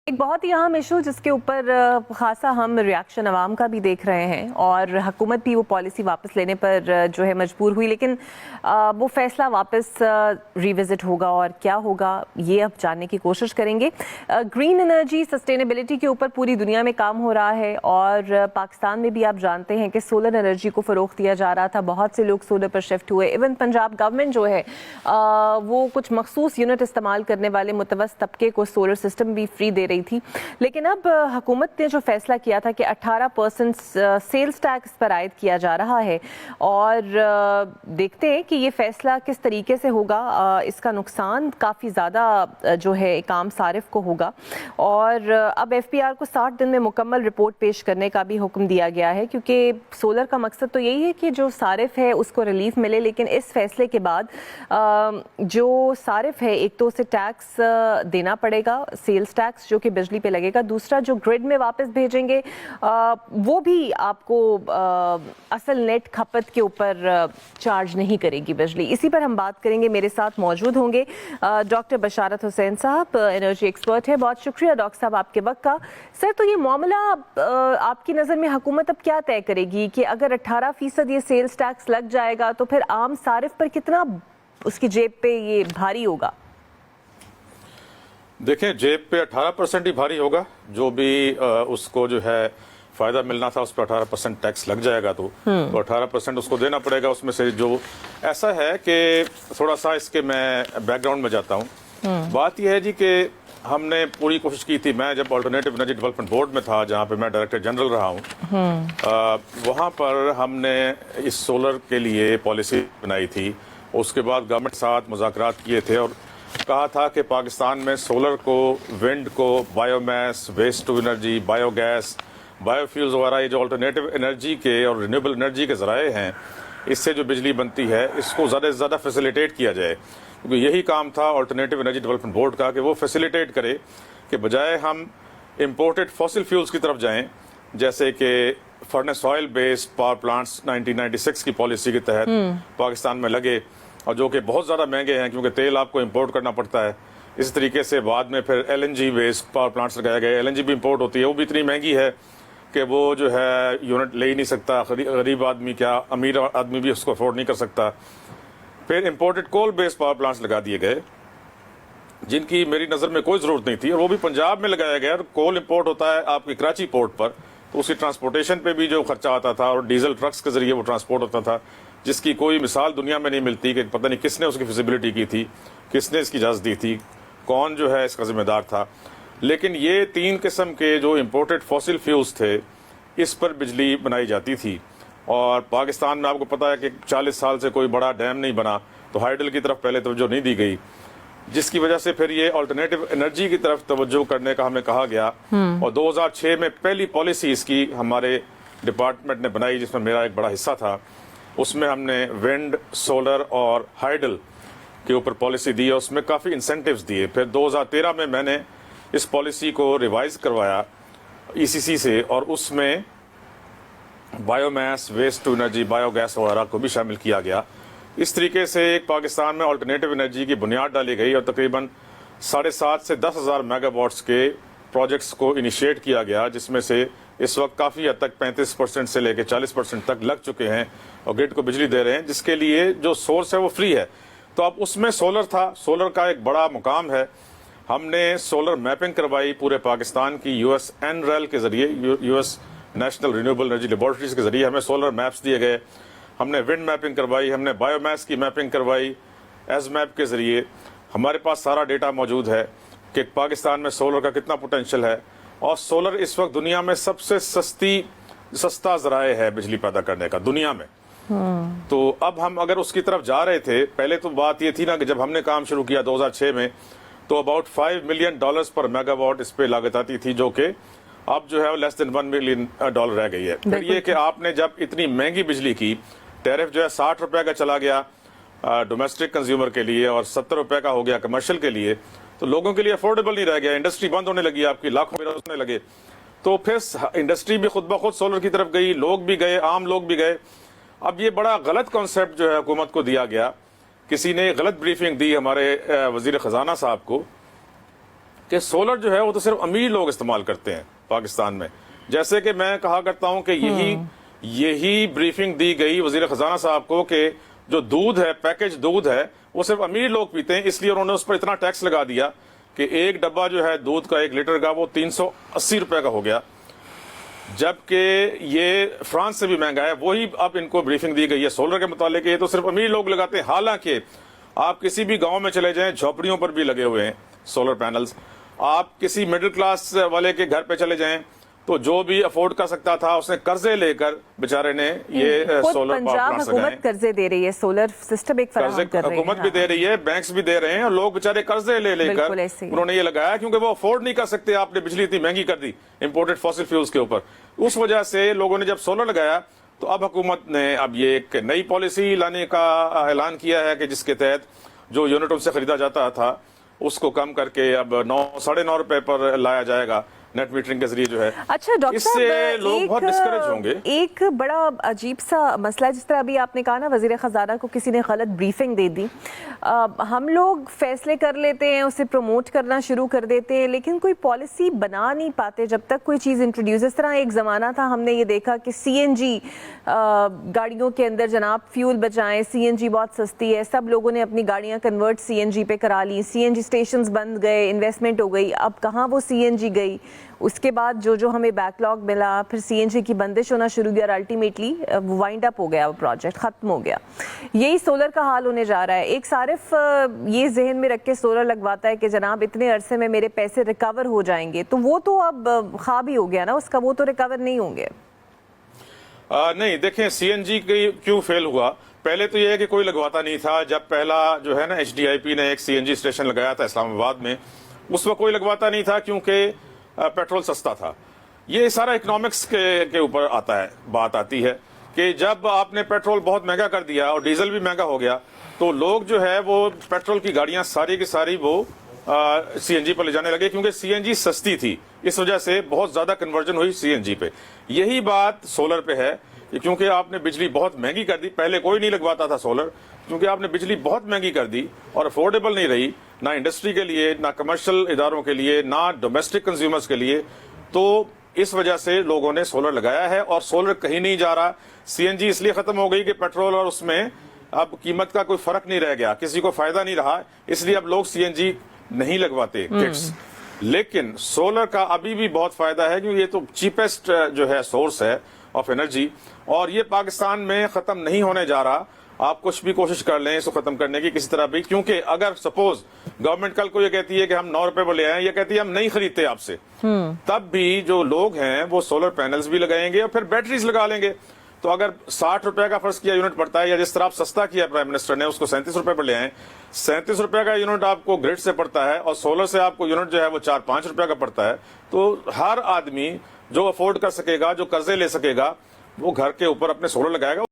ایک بہت ہی اہم ایشو جس کے اوپر خاصا ہم ریاکشن عوام کا بھی دیکھ رہے ہیں اور حکومت بھی وہ پالیسی واپس لینے پر جو ہے مجبور ہوئی، لیکن وہ فیصلہ واپس ریوزٹ ہوگا اور کیا ہوگا یہ اب جاننے کی کوشش کریں گے۔ گرین انرجی سسٹینیبلٹی کے اوپر پوری دنیا میں کام ہو رہا ہے اور پاکستان میں بھی آپ جانتے ہیں کہ سولر انرجی کو فروغ دیا جا رہا تھا، بہت سے لوگ سولر پر شفٹ ہوئے، ایون پنجاب گورنمنٹ جو ہے وہ کچھ مخصوص یونٹ استعمال کرنے والے متوسط طبقے کو سولر سسٹم بھی فری دے رہی تھی، لیکن اب حکومت نے جو فیصلہ کیا تھا کہ 18% سیلز ٹیکس پر عائد کیا جا رہا ہے اور دیکھتے ہیں کہ یہ فیصلہ کس طریقے سے ہوگا۔ اس کا نقصان کافی زیادہ جو ہے ایک عام صارف کو ہوگا اور اب ایف پی آر کو 60 دن میں مکمل رپورٹ پیش کرنے کا بھی حکم دیا گیا ہے، کیونکہ سولر کا مقصد تو یہی ہے کہ جو صارف ہے اس کو ریلیف ملے، لیکن اس فیصلے کے بعد جو صارف ہے ایک تو اسے ٹیکس دینا پڑے گا، سیلز ٹیکس جو کہ بجلی پہ لگے گا، دوسرا جو گرڈ میں واپس بھیجیں گے وہ بھی آپ کو اصل نیٹ کھپت کے اوپر چارج نہیں کرے گی بجلی۔ اسی پر ہم بات کریں گے، میرے ساتھ موجود ہوں گے ڈاکٹر بشارت حسین صاحب، انرجی ایکسپرٹ ہے۔ بہت شکریہ ڈاکٹر صاحب آپ کے وقت کا۔ سر، تو یہ معاملہ آپ کی نظر میں حکومت اب کیا طے کرے گی کہ اگر 18% یہ سیلز ٹیکس لگ جائے گا تو پھر عام صارف پر کتنا اس کی جیب پہ یہ بھاری ہوگا؟ دیکھیں، جیب پہ 18% ہی بھاری ہوگا، جو بھی اس کو جو ہے فائدہ ملنا تھا اس پہ 18% ٹیکس لگ جائے گا تو 18% اس کو دینا پڑے گا۔ اس میں سے جو ایسا ہے کہ تھوڑا سا اس کے میں بیک گراؤنڈ میں جاتا ہوں۔ بات یہ ہے جی کہ ہم نے پوری کوشش کی تھی، میں جب آلٹرنیٹو انرجی ڈیولپمنٹ بورڈ میں تھا جہاں پہ میں ڈائریکٹر جنرل رہا ہوں، وہاں پر ہم نے اس سولر کے لیے پالیسی بنائی تھی۔ اس کے بعد گورنمنٹ کے ساتھ مذاکرات کیے تھے اور کہا تھا کہ پاکستان میں سولر کو، ونڈ کو، biomass, waste to energy, biogas, biofuels وغیرہ، یہ جو آلٹرنیٹو انرجی کے اور رینیوبل انرجی کے ذرائع ہیں، اس سے جو بجلی بنتی ہے اس کو زیادہ سے زیادہ فیسیلیٹیٹ کیا جائے، کیونکہ یہی کام تھا آلٹرنیٹو انرجی ڈیولپمنٹ بورڈ کا کہ وہ فیسیلیٹیٹ کرے کہ بجائے ہم امپورٹڈ فاسل فیولز کی طرف جائیں، جیسے کہ furnace oil based power plants 1996 کی پالیسی کے تحت پاکستان میں لگے اور جو کہ بہت زیادہ مہنگے ہیں کیونکہ تیل آپ کو امپورٹ کرنا پڑتا ہے۔ اس طریقے سے بعد میں پھر L N G based power plants لگائے گئے، ایل این جی بھی امپورٹ ہوتی ہے، وہ بھی اتنی مہنگی ہے کہ وہ جو ہے یونٹ لے ہی نہیں سکتا، غریب آدمی کیا امیر آدمی بھی اس کو افورڈ نہیں کر سکتا۔ پھر امپورٹڈ کول بیسڈ پاور پلانٹس لگا دیے گئے جن کی میری نظر میں کوئی ضرورت نہیں تھی، اور وہ بھی پنجاب میں لگایا گیا۔ کول امپورٹ ہوتا ہے آپ کی کراچی پورٹ پر، تو اس کی ٹرانسپورٹیشن پہ بھی جو خرچہ آتا تھا اور ڈیزل ٹرکس کے ذریعے وہ ٹرانسپورٹ ہوتا تھا، جس کی کوئی مثال دنیا میں نہیں ملتی کہ پتہ نہیں کس نے اس کی فیزیبلٹی کی تھی، کس نے اس کی اجازت دی تھی، کون جو ہے اس کا ذمہ دار تھا۔ لیکن یہ 3 قسم کے جو امپورٹڈ فاسل فیولز تھے اس پر بجلی بنائی جاتی تھی، اور پاکستان میں آپ کو پتہ ہے کہ 40 سال سے کوئی بڑا ڈیم نہیں بنا، تو ہائیڈل کی طرف پہلے توجہ نہیں دی گئی، جس کی وجہ سے پھر یہ آلٹرنیٹو انرجی کی طرف توجہ کرنے کا ہمیں کہا گیا، اور 2006 میں پہلی پالیسی اس کی ہمارے ڈپارٹمنٹ نے بنائی جس میں میرا ایک بڑا حصہ تھا۔ اس میں ہم نے ونڈ، سولر اور ہائیڈل کے اوپر پالیسی دی، اور اس میں کافی انسینٹیوز دیے۔ پھر 2013 میں نے اس پالیسی کو ریوائز کروایا ای سی سی سے، اور اس میں biomass, waste to energy, biogas وغیرہ کو بھی شامل کیا گیا۔ اس طریقے سے ایک پاکستان میں آلٹرنیٹو انرجی کی بنیاد ڈالی گئی اور تقریباً 7.5 سے 10,000 میگا واٹس کے پروجیکٹس کو انیشیٹ کیا گیا، جس میں سے اس وقت کافی حد تک 35% سے لے کے 40% تک لگ چکے ہیں اور گرڈ کو بجلی دے رہے ہیں، جس کے لیے جو سورس ہے وہ فری ہے۔ تو اب اس میں سولر تھا، سولر کا ایک بڑا مقام ہے۔ ہم نے سولر میپنگ کروائی پورے پاکستان کی، یو ایس این ریل کے ذریعے، U S national renewable energy laboratories کے ذریعے ہمیں سولر میپس دیے گئے۔ ہم نے ونڈ میپنگ کروائی، ہم نے بایو میس کی میپنگ کروائی ایز میپ کے ذریعے۔ ہمارے پاس سارا ڈیٹا موجود ہے کہ پاکستان میں سولر کا کتنا پوٹینشیل ہے، اور سولر اس وقت دنیا میں سب سے سستا ذرائع ہے بجلی پیدا کرنے کا دنیا میں۔ تو اب ہم اگر اس کی طرف جا رہے تھے، پہلے تو بات یہ تھی نا کہ جب ہم نے کام شروع کیا 2006 میں تو اباؤٹ $5 ملین پر میگا واٹ اس پہ لاگت آتی تھی، جو کہ اب جو ہے لیس دین $1 ملین رہ گئی ہے۔ پھر یہ کہ آپ نے جب اتنی مہنگی بجلی کی، ٹیرف جو ہے $60 کا چلا گیا ڈومیسٹک کنزیومر کے لیے اور $70 کا ہو گیا کمرشل کے لیے، تو لوگوں کے لیے افورڈیبل نہیں رہ گیا، انڈسٹری بند ہونے لگی، آپ کی لاکھوں ہونے لگے، تو پھر انڈسٹری بھی خود بخود سولر کی طرف گئی، لوگ بھی گئے، عام لوگ بھی گئے۔ اب یہ بڑا غلط کانسیپٹ جو ہے حکومت کو دیا گیا، کسی نے غلط بریفنگ دی ہمارے وزیر خزانہ صاحب کو کہ سولر جو ہے وہ تو صرف امیر لوگ استعمال کرتے ہیں پاکستان میں. جیسے کہ میں کہا کرتا ہوں کہ یہی بریفنگ دی گئی وزیر خزانہ صاحب کو کہ جو دودھ ہے، پیکج دودھ ہے، وہ صرف امیر لوگ پیتے ہیں، اس لیے انہوں نے اس پر اتنا ٹیکس لگا دیا کہ ایک ڈبہ جو ہے دودھ کا 1 لیٹر کا وہ 380 روپے کا ہو گیا، جبکہ یہ فرانس سے بھی مہنگا ہے. وہی اب ان کو بریفنگ دی گئی ہے سولر کے متعلق، یہ تو صرف امیر لوگ لگاتے ہیں. حالانکہ آپ کسی بھی گاؤں میں چلے جائیں، جھوپڑیوں پر بھی لگے ہوئے ہیں سولر پینلز. آپ کسی مڈل کلاس والے کے گھر پہ چلے جائیں تو جو بھی افورڈ کر سکتا تھا اس نے قرضے لے کر بیچارے نے یہ سولر پاور پلانٹس لگائے. حکومت قرضے دے رہی ہے، سولر سسٹم ایک فراہم کر رہی ہے، حکومت بھی دے رہی ہے، بینکس بھی دے رہے ہیں، اور لوگ بیچارے قرضے لے کر انہوں نے یہ لگایا کیونکہ وہ افورڈ نہیں کر سکتے. آپ نے بجلی اتنی مہنگی کر دی امپورٹڈ فاسل فیولز کے اوپر. اس وجہ سے لوگوں نے جب سولر لگایا تو اب حکومت نے اب یہ ایک نئی پالیسی لانے کا اعلان کیا ہے کہ جس کے تحت جو یونٹ ان سے خریدا جاتا تھا اس کو کم کر کے اب 9.5 روپے پر لایا جائے گا نیٹ میٹرنگ کے ذریعے جو ہے. اچھا ڈاکٹر اس سے لوگ بہت ڈسکریج ہوں گے. ایک بڑا عجیب سا مسئلہ ہے، جس طرح ابھی آپ نے کہا نا وزیر خزانہ کو کسی نے غلط بریفنگ دے دی. ہم لوگ فیصلے کر لیتے ہیں، اسے پروموٹ کرنا شروع کر دیتے ہیں، لیکن کوئی پالیسی بنا نہیں پاتے جب تک کوئی چیز انٹروڈیوس. اس طرح ایک زمانہ تھا، ہم نے یہ دیکھا کہ سی این جی گاڑیوں کے اندر جناب فیول بچائیں، سی این جی بہت سستی ہے، سب لوگوں نے اپنی گاڑیاں کنورٹ سی این جی پہ کرا لی. سی این جی اسٹیشنز بند گئے، انویسٹمنٹ ہو گئی. اب کہاں وہ سی این جی گئی؟ اس کے بعد جو ہمیں بیک لاگ ملا، پھر سی این جی کی بندش ہونا شروع ہوا، اور الٹیمیٹلی وائنڈ اپ ہو گیا، وہ پروجیکٹ ختم ہو گیا. یہی سولر کا حال ہونے جا رہا ہے. ایک صارف یہ ذہن میں رکھ کے سولر لگواتا ہے کہ جناب اتنے عرصے میں میرے پیسے ریکور ہو جائیں گے، تو وہ تو اب خواب ہی ہو گیا نا اس کا، وہ تو ریکور نہیں ہوں گے. نہیں دیکھیں سی این جی کیوں فیل ہوا. پہلے تو یہ ہے کہ کوئی لگواتا نہیں تھا. جب پہلا جو ہے نا ایچ ڈی آئی پی نے ایک سی این جی اسٹیشن لگایا تھا اسلام آباد میں، اس وقت کوئی لگواتا نہیں تھا کیونکہ پیٹرول سستا تھا. یہ سارا اکنامکس کے اوپر آتا ہے، بات آتی ہے کہ جب آپ نے پیٹرول بہت مہنگا کر دیا اور ڈیزل بھی مہنگا ہو گیا تو لوگ جو ہے وہ پیٹرول کی گاڑیاں ساری کی ساری وہ سی این جی پر لے جانے لگے کیونکہ سی این جی سستی تھی. اس وجہ سے بہت زیادہ کنورژن ہوئی سی این جی پہ. یہی بات سولر پہ ہے کیونکہ آپ نے بجلی بہت مہنگی کر دی. پہلے کوئی نہیں لگواتا تھا سولر کیونکہ آپ نے بجلی بہت مہنگی کر دی اور افورڈیبل نہیں رہی، نہ انڈسٹری کے لیے، نہ کمرشل اداروں کے لیے، نہ ڈومیسٹک کنزیومرز کے لیے. تو اس وجہ سے لوگوں نے سولر لگایا ہے اور سولر کہیں نہیں جا رہا. سی این جی اس لیے ختم ہو گئی کہ پیٹرول اور اس میں اب قیمت کا کوئی فرق نہیں رہ گیا، کسی کو فائدہ نہیں رہا، اس لیے اب لوگ سی این جی نہیں لگواتے کٹس. لیکن سولر کا ابھی بھی بہت فائدہ ہے کیونکہ یہ تو چیپسٹ جو ہے سورس ہے آف انرجی، اور یہ پاکستان میں ختم نہیں ہونے جا رہا. آپ کچھ بھی کوشش کر لیں اس کو ختم کرنے کی کسی طرح بھی، کیونکہ اگر سپوز گورنمنٹ کل کو یہ کہتی ہے کہ ہم 9 روپے پر لے آئیں، یہ کہتی ہے ہم نہیں خریدتے آپ سے، تب بھی جو لوگ ہیں وہ سولر پینلز بھی لگائیں گے اور پھر بیٹریز لگا لیں گے. تو اگر 60 روپے کا فرض کیا یونٹ پڑتا ہے، یا جس طرح آپ سستا کیا پرائم منسٹر نے اس کو 37 روپے پر لے آئیں، 37 روپے کا یونٹ آپ کو گریڈ سے پڑتا ہے اور سولر سے آپ کو یونٹ جو ہے وہ 4-5 روپے کا پڑتا ہے. تو ہر آدمی جو افورڈ کر سکے گا، جو قرضے لے سکے گا، وہ گھر کے اوپر اپنے سولر لگائے گا.